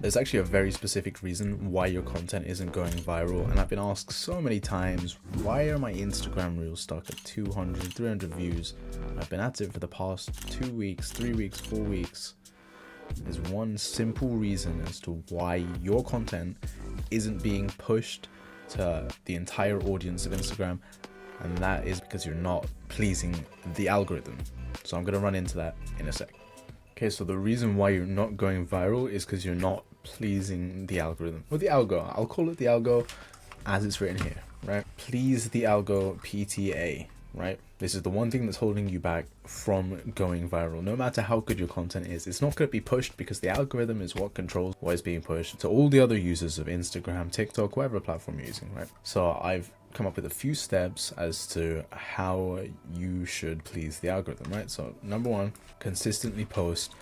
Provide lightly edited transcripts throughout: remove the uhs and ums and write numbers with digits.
There's actually a very specific reason why your content isn't going viral, and I've been asked so many times, why are my Instagram reels stuck at 200, 300 views? I've been at it for the past 2 weeks, 3 weeks, 4 weeks. There's one simple reason as to why your content isn't being pushed to the entire audience of Instagram, and that is because you're not pleasing the algorithm. So I'm going to run into that in a sec. Okay, so the reason why you're not going viral is because you're not pleasing the algorithm. Or the algo. I'll call it the algo as it's written here, right? Please the algo, PTA, right? This is the one thing that's holding you back from going viral. No matter how good your content is, it's not going to be pushed because the algorithm is what controls what is being pushed to all the other users of Instagram, TikTok, whatever platform you're using, right? So I've come up with a few steps as to how you should please the algorithm, right? So number one, consistently post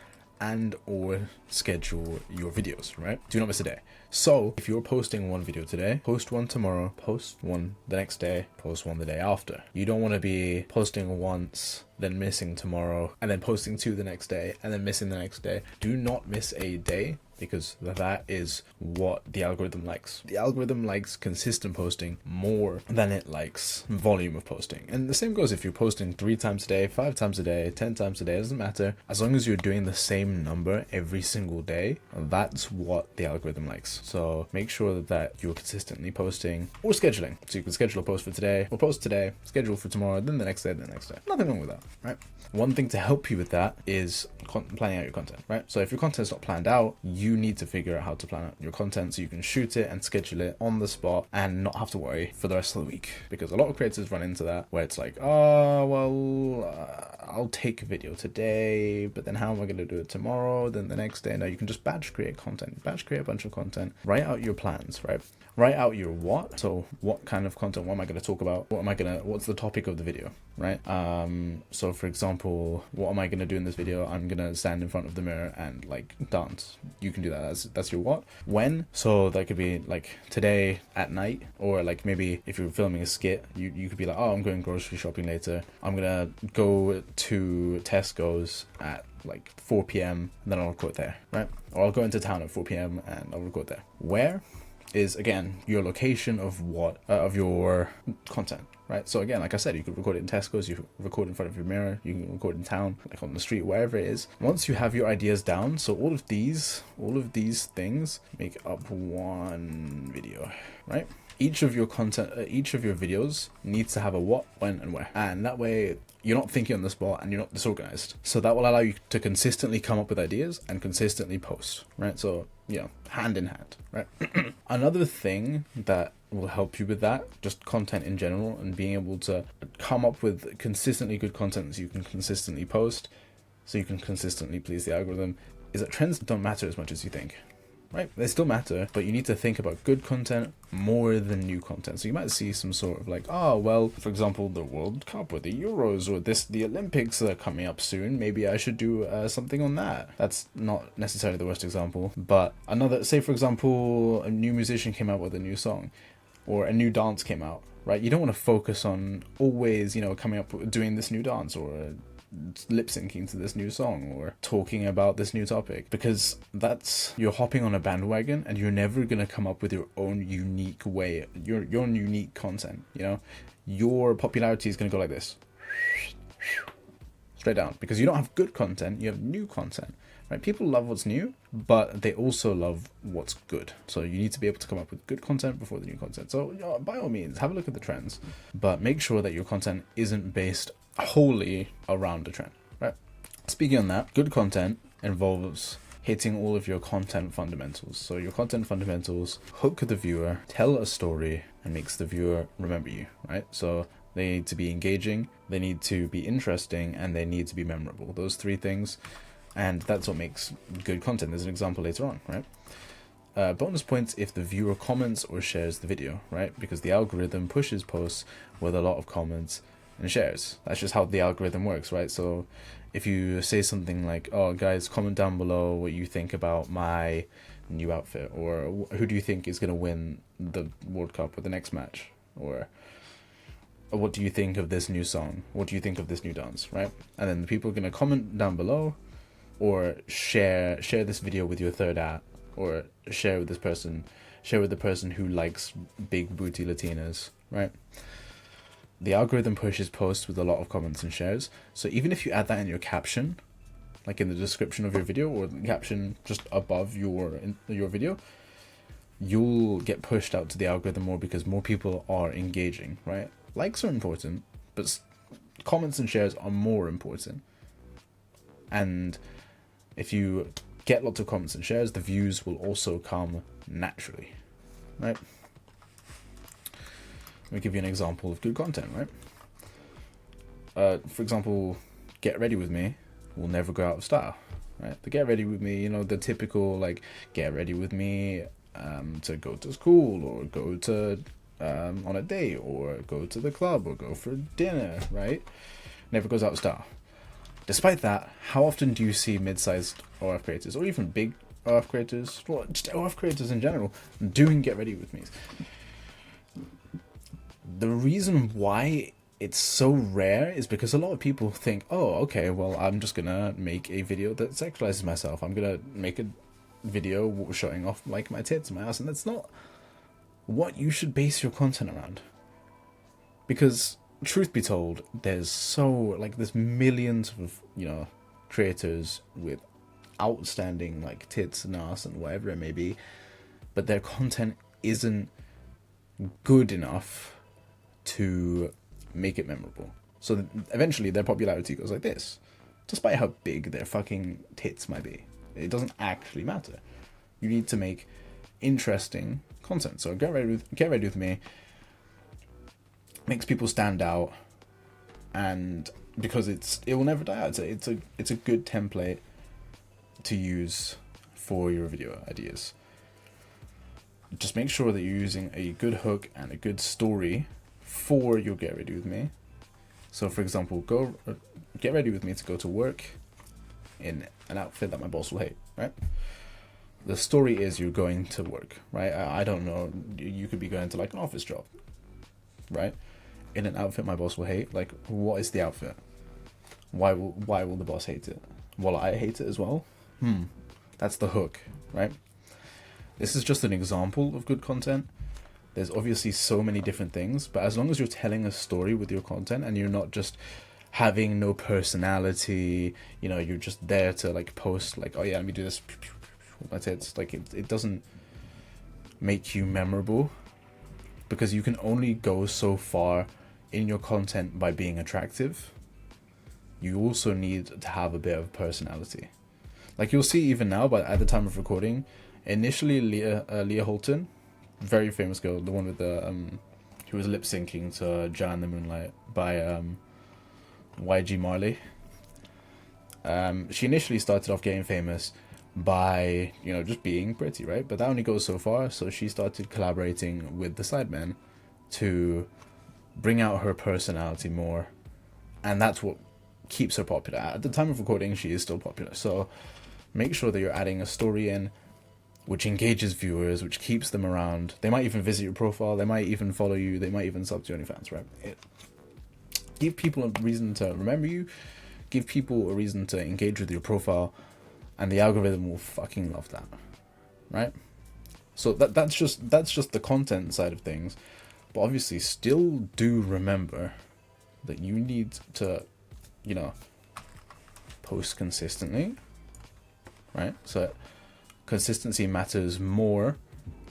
and or schedule your videos, right? Do not miss a day. So if you're posting one video today, post one tomorrow, post one the next day, post one the day after. You don't want to be posting once, then missing tomorrow, and then posting two the next day, and then missing the next day. Do not miss a day, because that is what the algorithm likes. The algorithm likes consistent posting more than it likes volume of posting. And the same goes if you're posting 3 times a day, 5 times a day, 10 times a day, it doesn't matter. As long as you're doing the same number every single day, that's what the algorithm likes. So make sure that you're consistently posting or scheduling. So you can schedule a post for today, or post today, schedule for tomorrow, then the next day, then the next day. Nothing wrong with that, right? One thing to help you with that is planning out your content, right? So if your content's not planned out, you need to figure out how to plan out your content so you can shoot it and schedule it on the spot and not have to worry for the rest of the week. Because a lot of creators run into that where it's like, oh, well, I'll take a video today, but then how am I going to do it tomorrow? Then the next day? No, you can just batch create content, batch create a bunch of content, write out your plans, right? Write out your what. So what kind of content, what am I going to talk about? What's the topic of the video, right? So for example, what am I going to do in this video? I'm going to stand in front of the mirror and like dance. You can do that. That's your what. When? So that could be like today at night, or like maybe if you're filming a skit, you could be like, oh, I'm going grocery shopping later. I'm going to go to Tesco's at like 4 p.m. and then I'll record there, right? Or I'll go into town at 4 p.m. and I'll record there. Where is, again, your location of of your content, right? So again, like I said, you could record it in Tesco's, you record in front of your mirror, you can record in town, like on the street, wherever it is. Once you have your ideas down, so all of these things make up one video, right? Each of your content, each of your videos needs to have a what, when, and where. And that way, you're not thinking on the spot and you're not disorganized. So that will allow you to consistently come up with ideas and consistently post, right? So, yeah, hand in hand, right? Another thing that will help you with that, just content in general, and being able to come up with consistently good content so you can consistently post, so you can consistently please the algorithm, is that trends don't matter as much as you think. Right, they still matter, but you need to think about good content more than new content. So you might see some sort of like, oh, well, for example, the World Cup or the Euros or the Olympics that are coming up soon. Maybe I should do something on that. That's not necessarily the worst example, but say for example, a new musician came out with a new song, or a new dance came out, right? You don't want to focus on always, coming up with doing this new dance or lip syncing to this new song or talking about this new topic, because you're hopping on a bandwagon and you're never going to come up with your own unique way, your own unique content. Your popularity is going to go like this, straight down, because you don't have good content, you have new content, right? People love what's new, but they also love what's good. So you need to be able to come up with good content before the new content. So by all means, have a look at the trends, but make sure that your content isn't based wholly around a trend, right? Speaking on that, good content involves hitting all of your content fundamentals. So your content fundamentals hook the viewer, tell a story, and makes the viewer remember you, right? So they need to be engaging, they need to be interesting, and they need to be memorable. Those 3 things, and that's what makes good content. There's an example later on, right? Bonus points if the viewer comments or shares the video, right? Because the algorithm pushes posts with a lot of comments and shares. That's just how the algorithm works, right? So if you say something like, oh guys, comment down below what you think about my new outfit, or who do you think is going to win the World Cup or the next match, or what do you think of this new song, what do you think of this new dance, right? And then the people are going to comment down below or share this video with your third or share with this person, share with the person who likes big booty Latinas, right? The algorithm pushes posts with a lot of comments and shares. So even if you add that in your caption, like in the description of your video or the caption just above your video, you'll get pushed out to the algorithm more because more people are engaging, right? Likes are important, but comments and shares are more important. And if you get lots of comments and shares, the views will also come naturally, right? Let me give you an example of good content, right? For example, Get Ready With Me will never go out of style, right? The Get Ready With Me, you know, the typical, like, get ready with me to go to school, or go to on a date, or go to the club, or go for dinner, right? Never goes out of style. Despite that, how often do you see mid-sized OF creators, or even big OF creators, well, just OF creators in general, doing Get Ready With Me? The reason why it's so rare is because a lot of people think, oh, okay, well, I'm just gonna make a video that sexualizes myself. I'm gonna make a video showing off like my tits and my ass, and that's not what you should base your content around. Because truth be told, there's millions of, you know, creators with outstanding like tits and ass and whatever it may be, but their content isn't good enough to make it memorable. So eventually their popularity goes like this, despite how big their fucking tits might be. It doesn't actually matter. You need to make interesting content. So Get Ready With Me makes people stand out, and because it will never die out. It's a good template to use for your video ideas. Just make sure that you're using a good hook and a good story for your Get Ready With Me. So for example, get ready with me to go to work in an outfit that my boss will hate, right? The story is you're going to work, right? I don't know, you could be going to like an office job, right? In an outfit my boss will hate. Like, what is the outfit? Why will the boss hate it? Will I hate it as well? That's the hook, right? This is just an example of good content. There's obviously so many different things, but as long as you're telling a story with your content and you're not just having no personality, you know, you're just there to like post like, oh yeah, let me do this with my tits. Like it doesn't make you memorable, because you can only go so far in your content by being attractive. You also need to have a bit of personality. Like you'll see even now, but at the time of recording, initially Leah Holton, very famous girl, the one with the who was lip syncing to Jan in the Moonlight by YG Marley. She initially started off getting famous by, you know, just being pretty, right? But that only goes so far. So she started collaborating with the Sidemen to bring out her personality more, and that's what keeps her popular. At the time of recording, she is still popular. So make sure that you're adding a story in which engages viewers, which keeps them around. They might even visit your profile, they might even follow you, they might even sub to your OnlyFans, right? Give people a reason to remember you, give people a reason to engage with your profile, and the algorithm will fucking love that, right? So that's just the content side of things. But obviously still do remember that you need to, you know, post consistently, right? So consistency matters more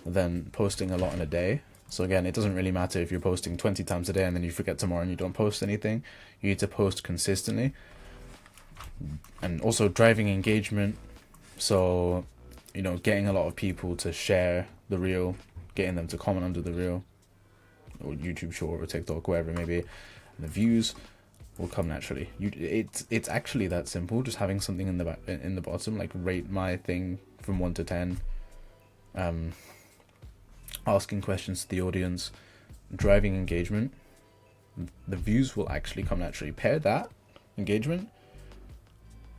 than posting a lot in a day. So again, it doesn't really matter if you're posting 20 times a day and then you forget tomorrow and you don't post anything. You need to post consistently. And also driving engagement. So, you know, getting a lot of people to share the reel, getting them to comment under the reel, or YouTube short or TikTok, wherever it may be, and the views will come naturally. It's actually that simple. Just having something in the bottom, like rate my thing from 1 to 10, asking questions to the audience, driving engagement. The views will actually come naturally. Pair that engagement,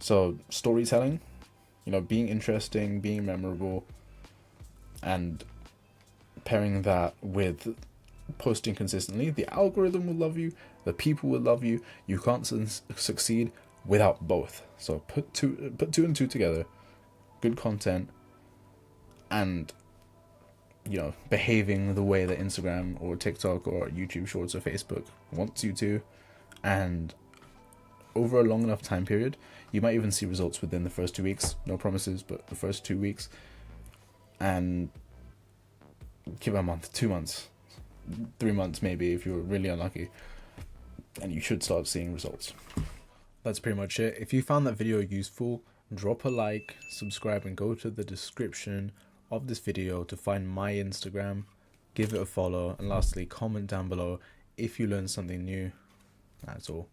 so storytelling, you know, being interesting, being memorable, and pairing that with posting consistently. The algorithm will love you, the people will love you. You can't succeed without both. So put two and two together. Good content and, you know, behaving the way that Instagram or TikTok or YouTube Shorts or Facebook wants you to. And over a long enough time period, you might even see results within the first 2 weeks. No promises, but the first 2 weeks. And give it a month, 2 months, 3 months maybe if you're really unlucky, and you should start seeing results. That's pretty much it. If you found that video useful, drop a like, subscribe, and go to the description of this video to find my Instagram. Give it a follow, and lastly, comment down below if you learned something new. That's all.